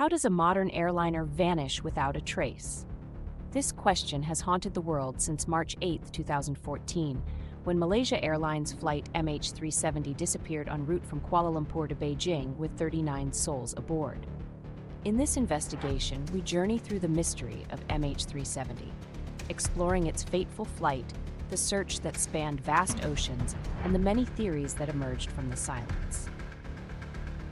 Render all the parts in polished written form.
How does a modern airliner vanish without a trace? This question has haunted the world since March 8, 2014, when Malaysia Airlines Flight MH370 disappeared en route from Kuala Lumpur to Beijing with 39 souls aboard. In this investigation, we journey through the mystery of MH370, exploring its fateful flight, the search that spanned vast oceans, and the many theories that emerged from the silence.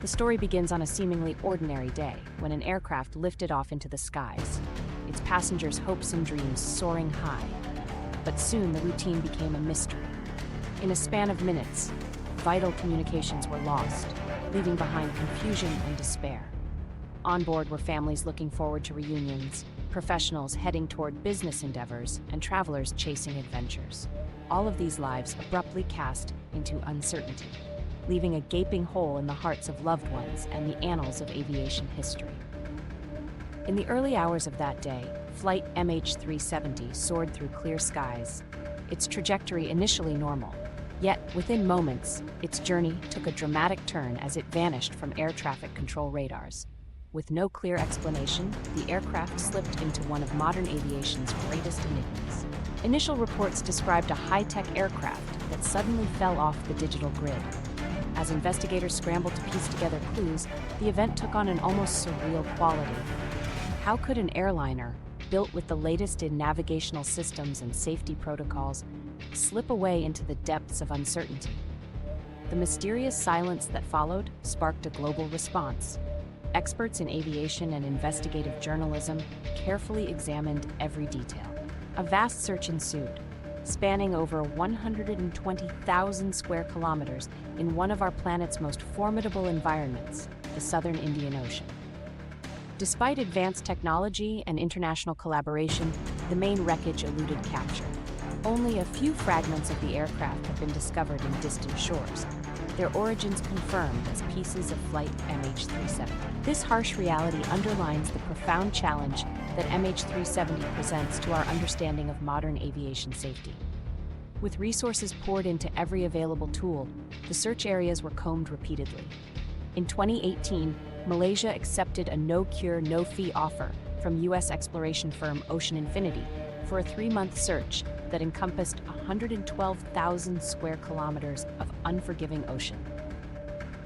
The story begins on a seemingly ordinary day, when an aircraft lifted off into the skies, its passengers' hopes and dreams soaring high. But soon the routine became a mystery. In a span of minutes, vital communications were lost, leaving behind confusion and despair. On board were families looking forward to reunions, professionals heading toward business endeavors, and travelers chasing adventures. All of these lives abruptly cast into uncertainty, leaving a gaping hole in the hearts of loved ones and the annals of aviation history. In the early hours of that day, Flight MH370 soared through clear skies, its trajectory initially normal. Yet, within moments, its journey took a dramatic turn as it vanished from air traffic control radars. With no clear explanation, the aircraft slipped into one of modern aviation's greatest enigmas. Initial reports described a high-tech aircraft that suddenly fell off the digital grid. As investigators scrambled to piece together clues, the event took on an almost surreal quality. How could an airliner, built with the latest in navigational systems and safety protocols, slip away into the depths of uncertainty? The mysterious silence that followed sparked a global response. Experts in aviation and investigative journalism carefully examined every detail. A vast search ensued, spanning over 120,000 square kilometers in one of our planet's most formidable environments, the southern Indian Ocean. Despite advanced technology and international collaboration, the main wreckage eluded capture. Only a few fragments of the aircraft have been discovered in distant shores, their origins confirmed as pieces of Flight MH370. This harsh reality underlines the profound challenge that MH370 presents to our understanding of modern aviation safety. With resources poured into every available tool, the search areas were combed repeatedly. In 2018, Malaysia accepted a no-cure, no-fee offer from U.S. exploration firm Ocean Infinity for a 3-month search that encompassed 112,000 square kilometers of unforgiving ocean.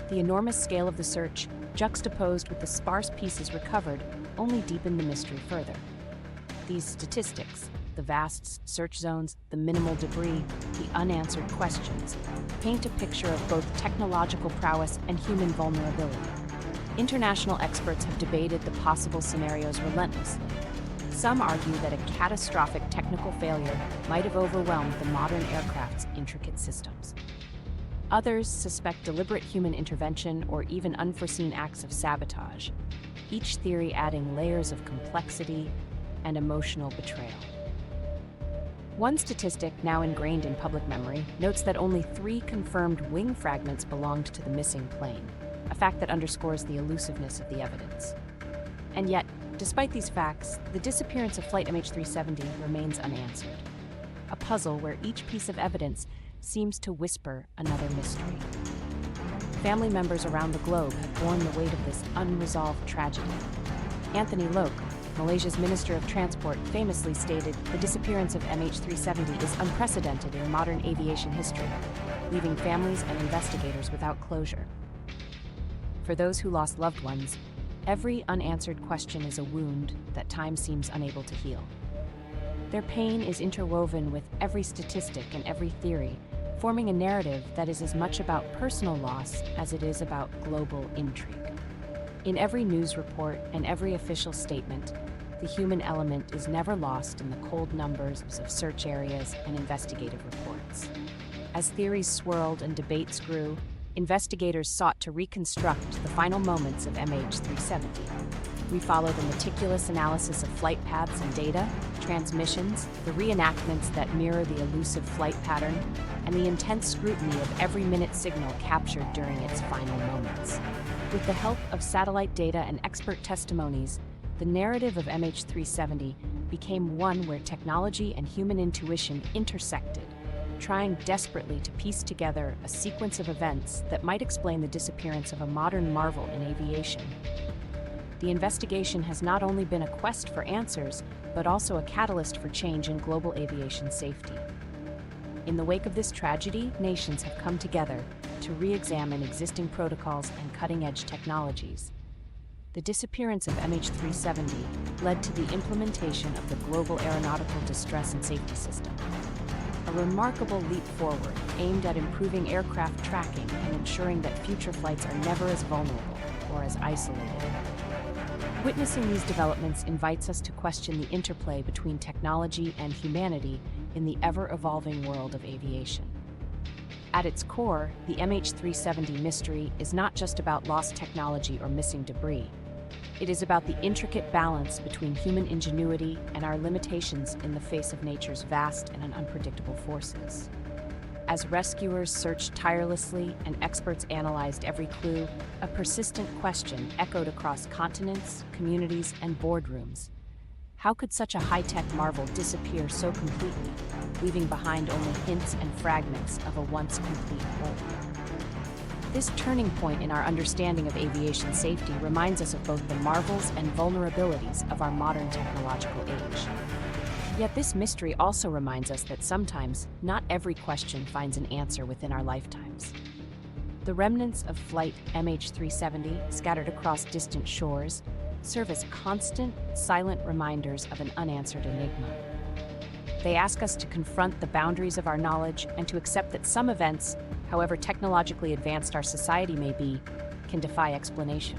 The enormous scale of the search, juxtaposed with the sparse pieces recovered, only deepened the mystery further. These statistics, the vast search zones, the minimal debris, the unanswered questions, paint a picture of both technological prowess and human vulnerability. International experts have debated the possible scenarios relentlessly. Some argue that a catastrophic technical failure might have overwhelmed the modern aircraft's intricate systems. Others suspect deliberate human intervention or even unforeseen acts of sabotage, each theory adding layers of complexity and emotional betrayal. One statistic, now ingrained in public memory, notes that only 3 confirmed wing fragments belonged to the missing plane, a fact that underscores the elusiveness of the evidence. And yet, despite these facts, the disappearance of Flight MH370 remains unanswered, a puzzle where each piece of evidence seems to whisper another mystery. Family members around the globe have borne the weight of this unresolved tragedy. Anthony Loke, Malaysia's Minister of Transport, famously stated, "The disappearance of MH370 is unprecedented in modern aviation history, leaving families and investigators without closure." For those who lost loved ones, every unanswered question is a wound that time seems unable to heal. Their pain is interwoven with every statistic and every theory, forming a narrative that is as much about personal loss as it is about global intrigue. In every news report and every official statement, the human element is never lost in the cold numbers of search areas and investigative reports. As theories swirled and debates grew, investigators sought to reconstruct the final moments of MH370. We followed a meticulous analysis of flight paths and data, transmissions, the reenactments that mirror the elusive flight pattern, and the intense scrutiny of every minute signal captured during its final moments. With the help of satellite data and expert testimonies, the narrative of MH370 became one where technology and human intuition intersected, trying desperately to piece together a sequence of events that might explain the disappearance of a modern marvel in aviation. the investigation has not only been a quest for answers, but also a catalyst for change in global aviation safety. In the wake of this tragedy, nations have come together to re-examine existing protocols and cutting-edge technologies. The disappearance of MH370 led to the implementation of the Global Aeronautical Distress and Safety System, a remarkable leap forward aimed at improving aircraft tracking and ensuring that future flights are never as vulnerable or as isolated. Witnessing these developments invites us to question the interplay between technology and humanity in the ever-evolving world of aviation. At its core, the MH370 mystery is not just about lost technology or missing debris. It is about the intricate balance between human ingenuity and our limitations in the face of nature's vast and unpredictable forces. As rescuers searched tirelessly and experts analyzed every clue, a persistent question echoed across continents, communities, and boardrooms. How could such a high-tech marvel disappear so completely, leaving behind only hints and fragments of a once complete whole? This turning point in our understanding of aviation safety reminds us of both the marvels and vulnerabilities of our modern technological age. Yet this mystery also reminds us that sometimes not every question finds an answer within our lifetimes. The remnants of Flight MH370, scattered across distant shores, serve as constant, silent reminders of an unanswered enigma. They ask us to confront the boundaries of our knowledge and to accept that some events, however technologically advanced our society may be, can defy explanation.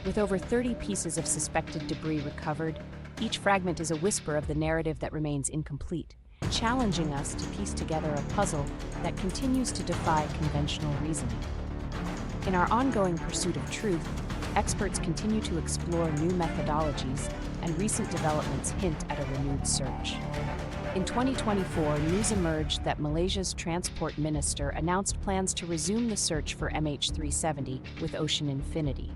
With over 30 pieces of suspected debris recovered, each fragment is a whisper of the narrative that remains incomplete, challenging us to piece together a puzzle that continues to defy conventional reasoning. In our ongoing pursuit of truth, experts continue to explore new methodologies, and recent developments hint at a renewed search. In 2024, news emerged that Malaysia's transport minister announced plans to resume the search for MH370 with Ocean Infinity.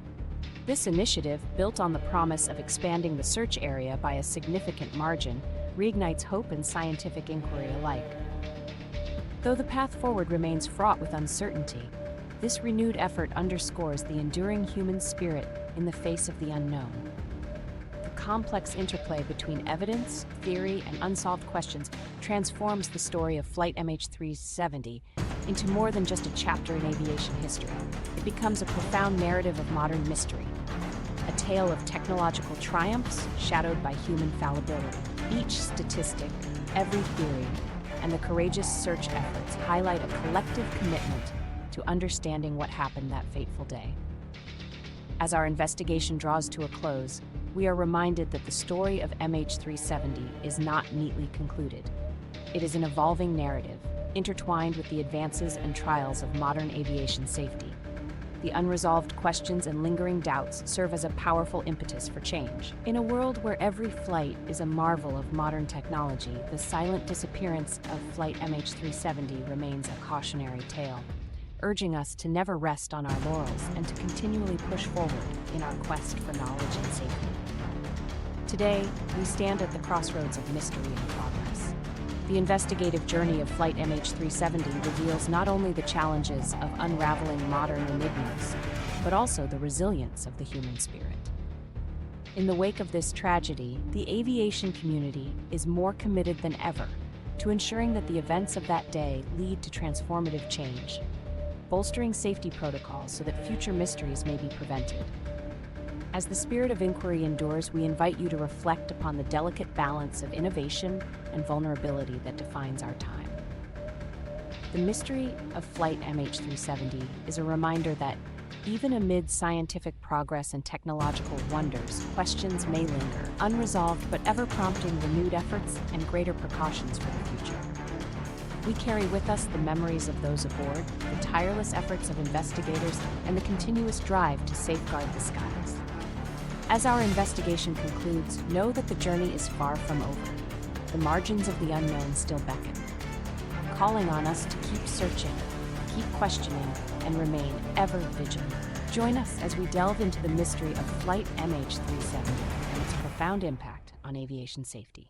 This initiative, built on the promise of expanding the search area by a significant margin, reignites hope and scientific inquiry alike. Though the path forward remains fraught with uncertainty, this renewed effort underscores the enduring human spirit in the face of the unknown. The complex interplay between evidence, theory, and unsolved questions transforms the story of Flight MH370 into more than just a chapter in aviation history. It becomes a profound narrative of modern mystery, a tale of technological triumphs shadowed by human fallibility. Each statistic, every theory, and the courageous search efforts highlight a collective commitment to understanding what happened that fateful day. As our investigation draws to a close, we are reminded that the story of MH370 is not neatly concluded. It is an evolving narrative, intertwined with the advances and trials of modern aviation safety. The unresolved questions and lingering doubts serve as a powerful impetus for change. In a world where every flight is a marvel of modern technology, the silent disappearance of Flight MH370 remains a cautionary tale, urging us to never rest on our laurels and to continually push forward in our quest for knowledge and safety. Today, we stand at the crossroads of mystery and progress. The investigative journey of Flight MH370 reveals not only the challenges of unraveling modern enigmas, but also the resilience of the human spirit. In the wake of this tragedy, the aviation community is more committed than ever to ensuring that the events of that day lead to transformative change, bolstering safety protocols so that future mysteries may be prevented. As the spirit of inquiry endures, we invite you to reflect upon the delicate balance of innovation and vulnerability that defines our time. The mystery of Flight MH370 is a reminder that, even amid scientific progress and technological wonders, questions may linger, unresolved but ever prompting renewed efforts and greater precautions for the future. We carry with us the memories of those aboard, the tireless efforts of investigators, and the continuous drive to safeguard the skies. As our investigation concludes, know that the journey is far from over. The margins of the unknown still beckon, calling on us to keep searching, keep questioning, and remain ever vigilant. Join us as we delve into the mystery of Flight MH370 and its profound impact on aviation safety.